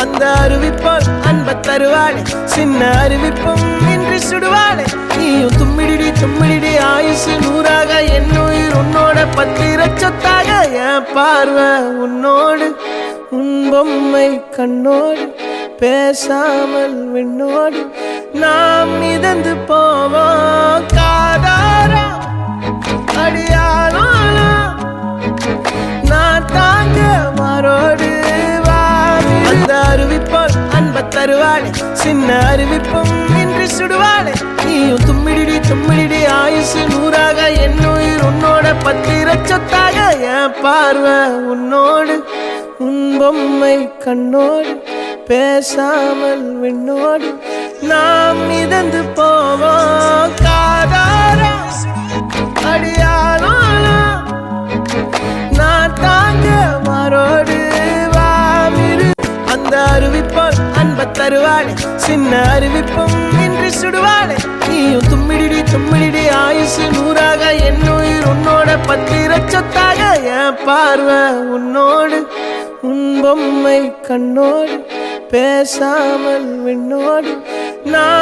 அந்த அருவிப்போல் அன்ப தருவாளே சின்ன அருவிப்பும் இன்றி சுடுவாளே நீயும் தும்மிடிடி தும்மிடிடி ஆயுசு நூறாக என் உயிர் உன்னோட பத்திர சொத்தாக என் பார்வை உன்னோடு உன் பொம்மை கண்ணோடு பேசாமல் விண்ணோடு நாம் மிதந்து போவோம் காதாரா அடியாலும் நான் தாங்க மாறோடு அந்த அருவிப்போல் அன்ப தருவாளே சின்ன அருவிப்பும் இன்றி சுடுவாளே நீயும் தும்மிடிடி தும்மிடிடி ஆயுசு நூறாக என் உயிர் உன்னோட பத்திர சொத்தாக என் பார்வை உன்னோடு உன் பொம்மை கண்ணோடு பேசாமல் விண்ணோடு நாம் மிதந்து போவோம் காதாரா அடியாலும் நான் தாங்க மாறோடு வாமிரு அந்த அருவிப்போல் அன்ப தருவாளே சின்ன அருவிப்பும் இன்றி சுடுவாளே நீயும் தும்மிடிடி தும்மிடிடி ஆயுசு நூறாக என் உயிர் உன்னோட பத்திர சொத்தாக என் பார்வை உன்னோடு உன் பொம்மை கண்ணோடு பேசாமல் விண்ணோடு நான்